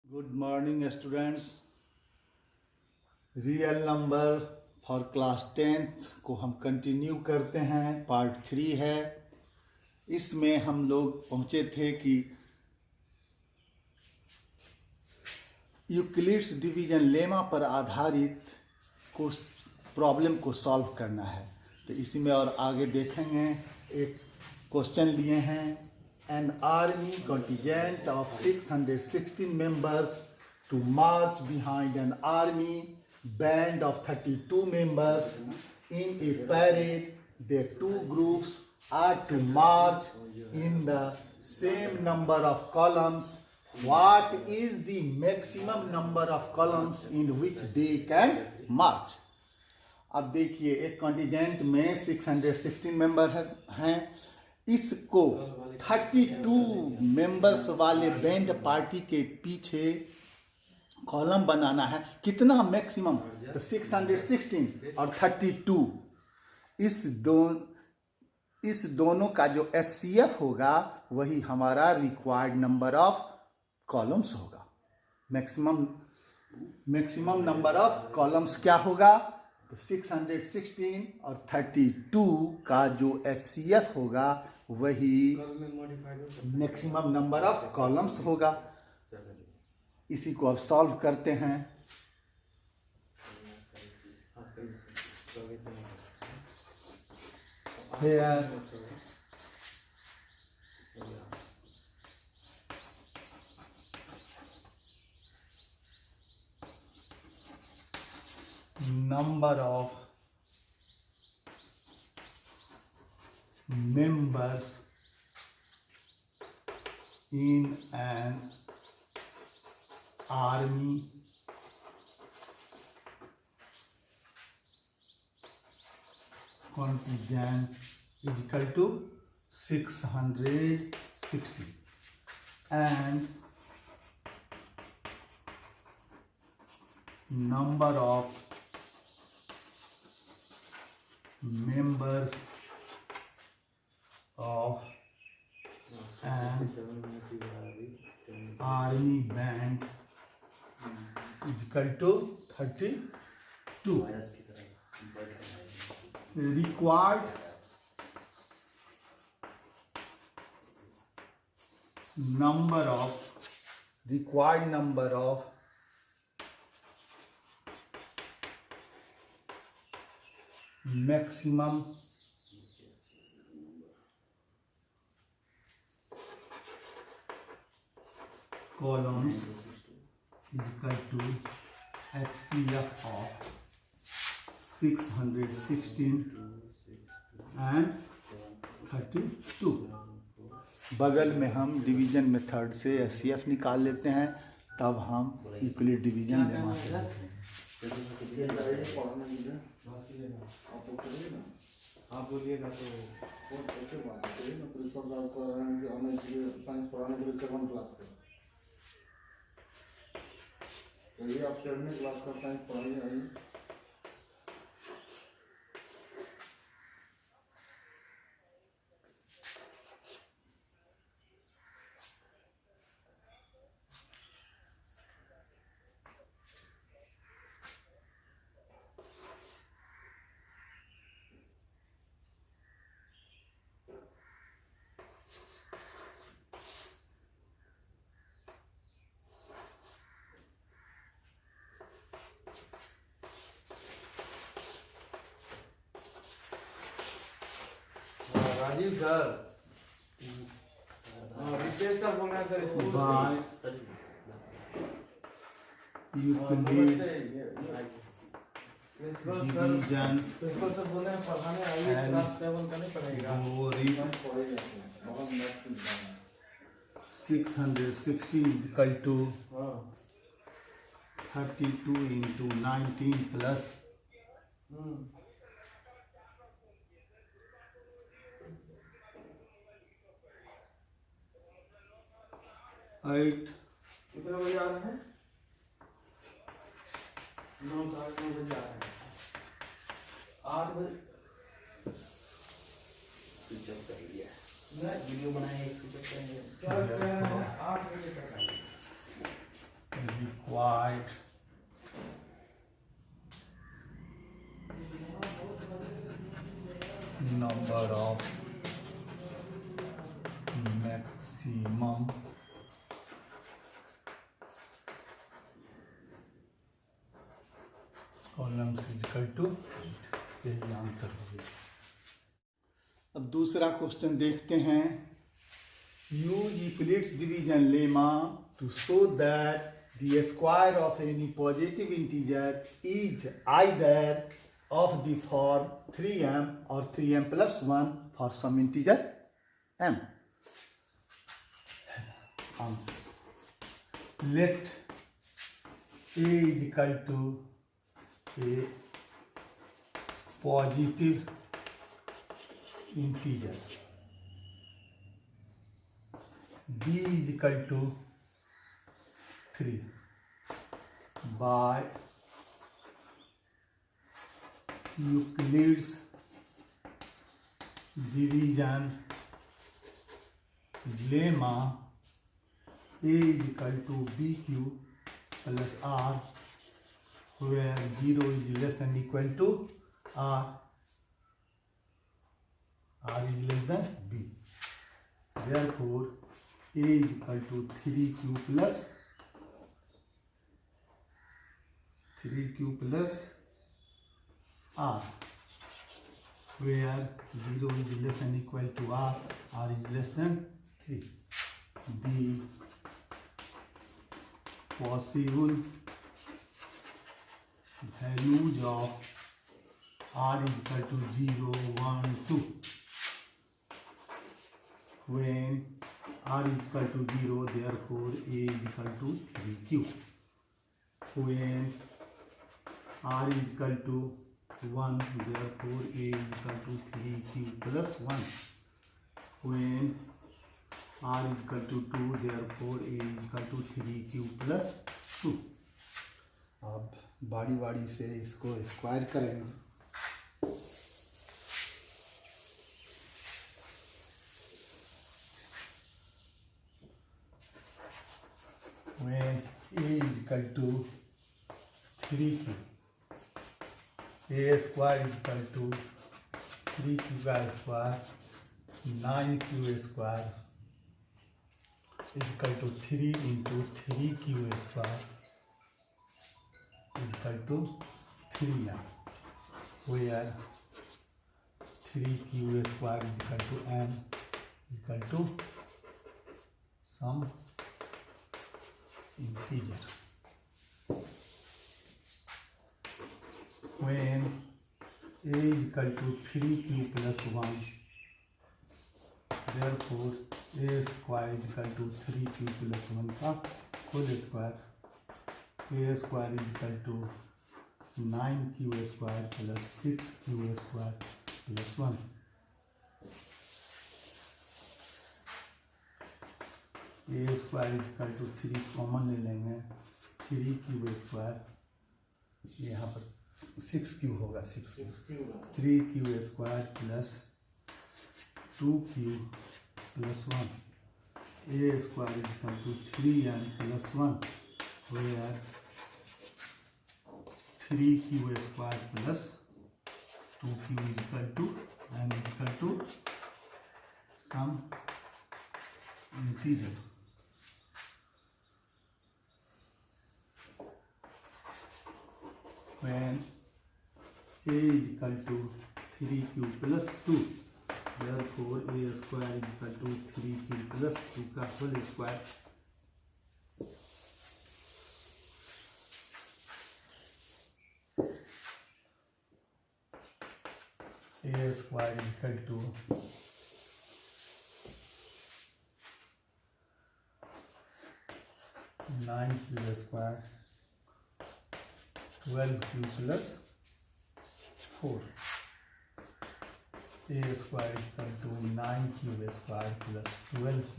Good morning students. Real number for class 10th को हम continue करते हैं। पार्ट 3 है। इसमें हम लोग पहुंचे थे कि यूक्लिड्स डिवीजन लेमा पर आधारित कुछ प्रॉब्लम को सॉल्व करना है। तो इसी में और आगे देखेंगे। एक क्वेश्चन लिए हैं। An army contingent of 616 members to march behind an army band of 32 members in a parade. The two groups are to march in the same number of columns. What is the maximum number of columns in which they can march? अब देखिए, एक contingent में 616 member हैं। इसको 32 members वाले band party के पीछे column बनाना है। कितना मैक्सिमम? तो 616 और 32। इस दोनों का जो एचसीएफ होगा वही हमारा रिक्वायर्ड नंबर ऑफ कॉलम्स होगा। मैक्सिमम नंबर ऑफ कॉलम्स क्या होगा? तो 616 और 32 का जो एचसीएफ होगा वही मैक्सिमम नंबर ऑफ कॉलम्स होगा। इसी को अब सॉल्व करते हैं। Here number of members in an army contingent is equal to 660 and number of members of an army band is equal to 32. Required number of maximum columns is equal to HCF of 616 and 32। बगल में हम division method से HCF निकाल लेते हैं, तब हम Euclid division लेना है। आप बोलिएगा तो प्रिंसिपल साहब को हमें साइंस पढ़ाने के लिए 7 क्लास का, तो ये आप 7वीं क्लास का साइंस पढ़ाइए। राजीव सर, रितेश सर बोल रहे हैं सर। प्रिंसिपल सर बोल रहे हैं पढ़ाने आइए, क्लास 7 का नहीं पढ़ेगा। 616 equal to 32 into 19 plus 8। कितने बजे आ रहे हैं? 9 साढ़े 9 बजे आ रहे हैं। 8 बजे स्विच ऑफ कर लिया। वीडियो बनाए, स्विच ऑफ करेंगे। 8 बजे तक required number of maximum columns is equal to 8। यही आंसर हो गया। अब दूसरा क्वेश्चन देखते हैं। Use Euclid's division lemma to show that the square of any positive integer is either of the form 3m or 3m plus 1 for some integer m. Answer. Let a is equal to a positive integer, b is equal to 3 by Euclid's division lemma a is equal to bq plus r, where 0 is less than equal to r, r is less than b. Therefore a is equal to 3q plus r, where 0 is less than equal to r, r is less than 3. The possible values of r is equal to 0, 1, 2. When r is equal to 0, therefore a is equal to 3q. When r is equal to 1, therefore a is equal to 3q plus 1. When r is equal to 2, therefore a is equal to 3q plus 2. अब बारी बारी से इसको square करेंगे। When a is equal to 3q, a square is equal to 3q का square 9q square is equal to 3 into 3q square is equal to 3m, where 3q square is equal to m is equal to some integer. When a is equal to 3q plus 1, therefore a square is equal to 3q plus 1 का whole square. A square is equal to 9q square plus 6q square plus 1. A square is equal to 3 common ले लेंगे, 3q square, यहाँ पर 6q होगा, 3q square plus 2q plus 1. A square is equal to 3m plus 1, where 3q square plus 2q is equal to m is equal to some integer. When a is equal to 3q plus 2, therefore a square is equal to 3q plus 2 का whole square. A square is equal to 9q square 12q plus 4. A square is equal to 9q square plus 12q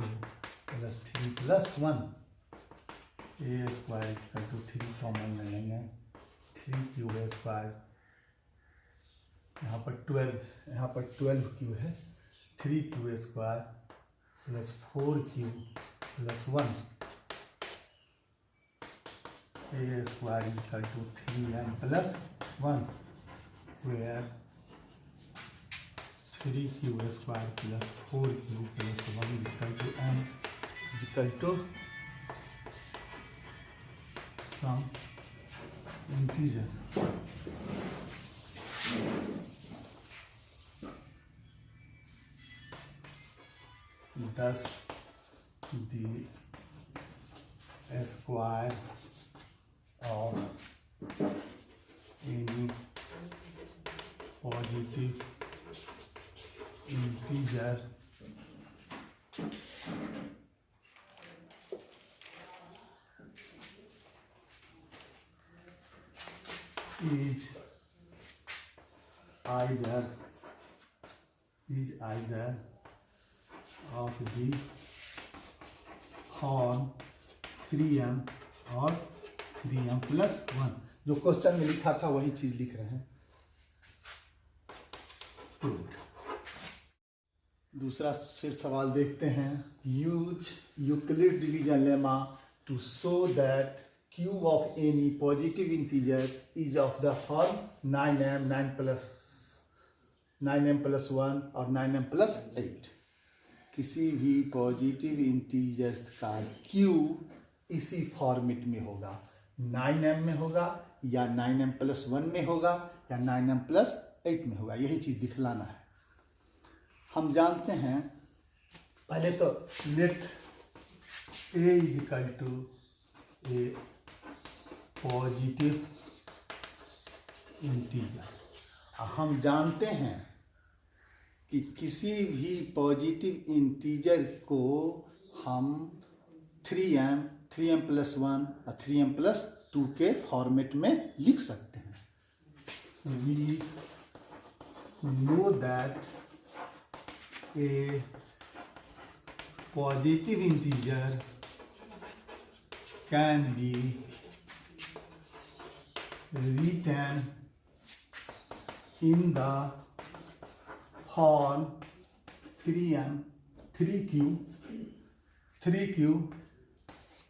plus 3 plus 1. A square is equal to 3 common ले लेंगे, 3q square, यहाँ पर 12q है, 3q square plus 4q plus 1, a square is equal to 3m plus 1, where 3q square plus 4q plus 1 is equal to m is equal to some integer. Thus, the square of any positive integer is either of the form 3m और 3m plus 1. जो question में लिखा था वही चीज लिख रहे हैं. Proved. दूसरा फिर सवाल देखते हैं. Use Euclid division lemma to show that cube of any positive integer is of the form 9m 9m plus 1 और 9m plus 8. किसी भी पॉजिटिव इंटीजर्स का क्यूब इसी फॉर्मेट में होगा. 9m में होगा या 9m plus 1 में होगा या 9m plus 8 में होगा. यही चीज दिखलाना है. हम जानते हैं पहले तो let a is equal to a positive integer. हम जानते हैं कि किसी भी पॉजिटिव इंटीजर को हम 3m plus 1 और 3m plus 2 के फॉर्मेट में लिख सकते हैं. We know that a positive integer can be written in the form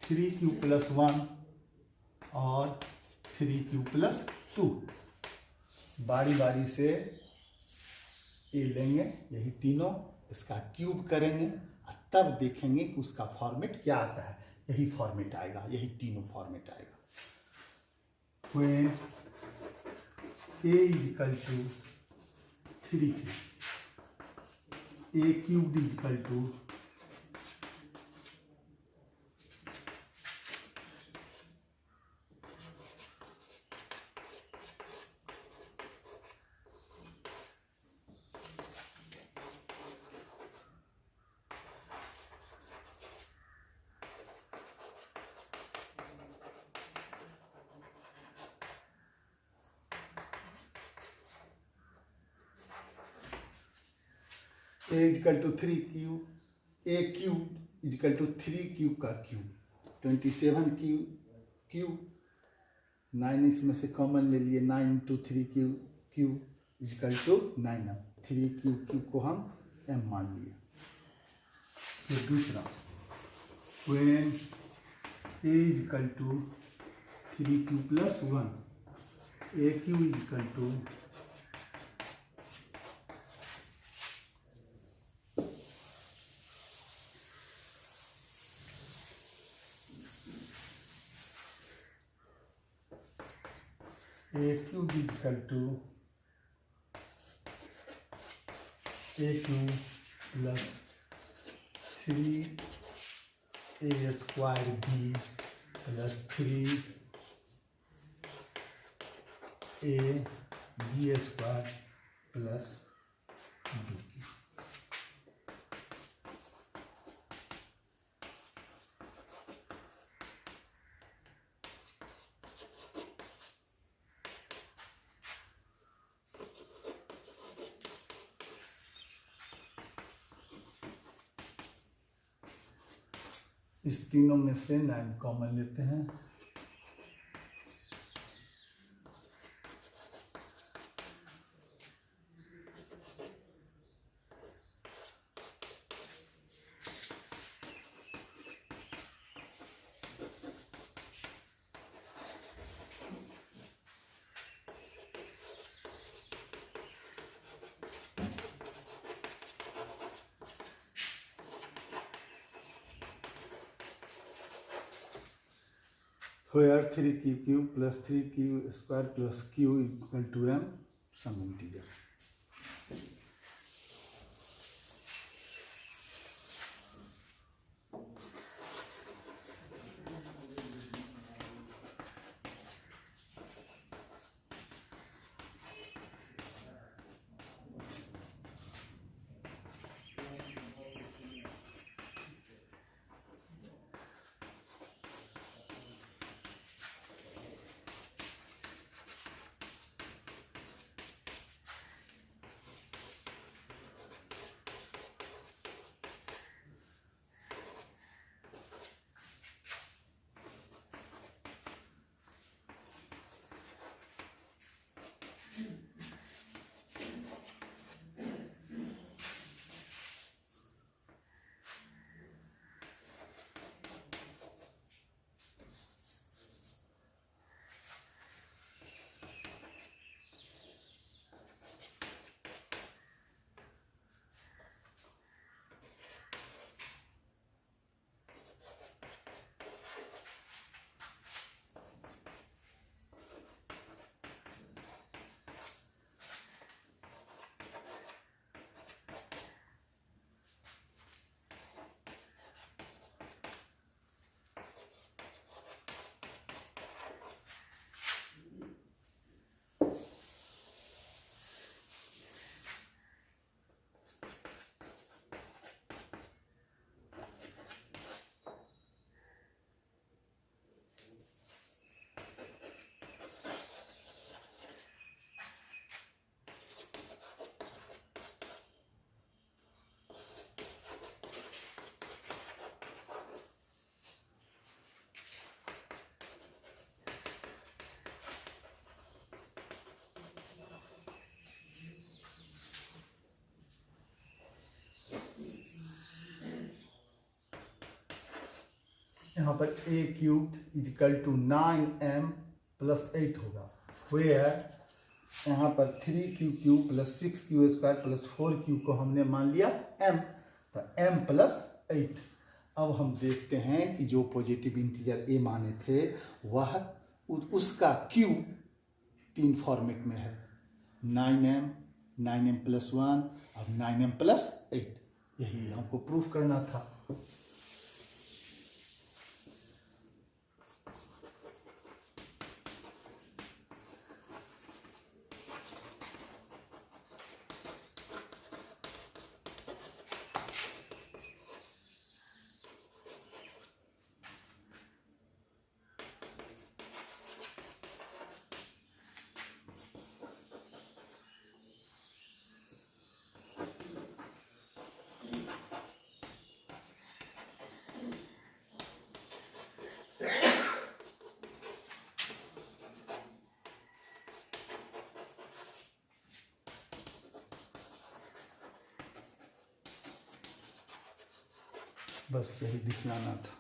3q plus 1 और 3q plus 2. बारी बारी से ये लेंगे, यही तीनों, इसका क्यूब करेंगे और तब देखेंगे कि उसका फॉर्मेट क्या आता है. यही फॉर्मेट आएगा, यही तीनों फॉर्मेट आएगा. When a is equal to 3q, a cubed is equal to a is equal to 3q, a cube is equal to 3q का क्यूब, 27 क्यूब 9 इसमें से कॉमन ले लिए, 9 into 3q cube is equal to 9m. 3q cube को हम m मान लिए. फिर दूसरा, when a is equal to 3q plus 1, a cube is equal to a cube is equal to a cube plus 3a square b plus 3a b square plus b. इस तीनों में से 9 कॉमन लेते हैं. where 3q plus 3q square plus q equal to m some integer. यहाँ पर a cube is equal to 9m plus 8 होगा, where यहाँ पर 3q cube plus 6q square plus 4q को हमने मान लिया m, तो m प्लस 8। अब हम देखते हैं कि जो पॉजिटिव इंटीजर a माने थे वह उसका q 3 फॉर्मेट में है, 9m, 9m प्लस 1 और 9m प्लस 8। यही हमको प्रूफ करना था। बस यही दिखलाना था।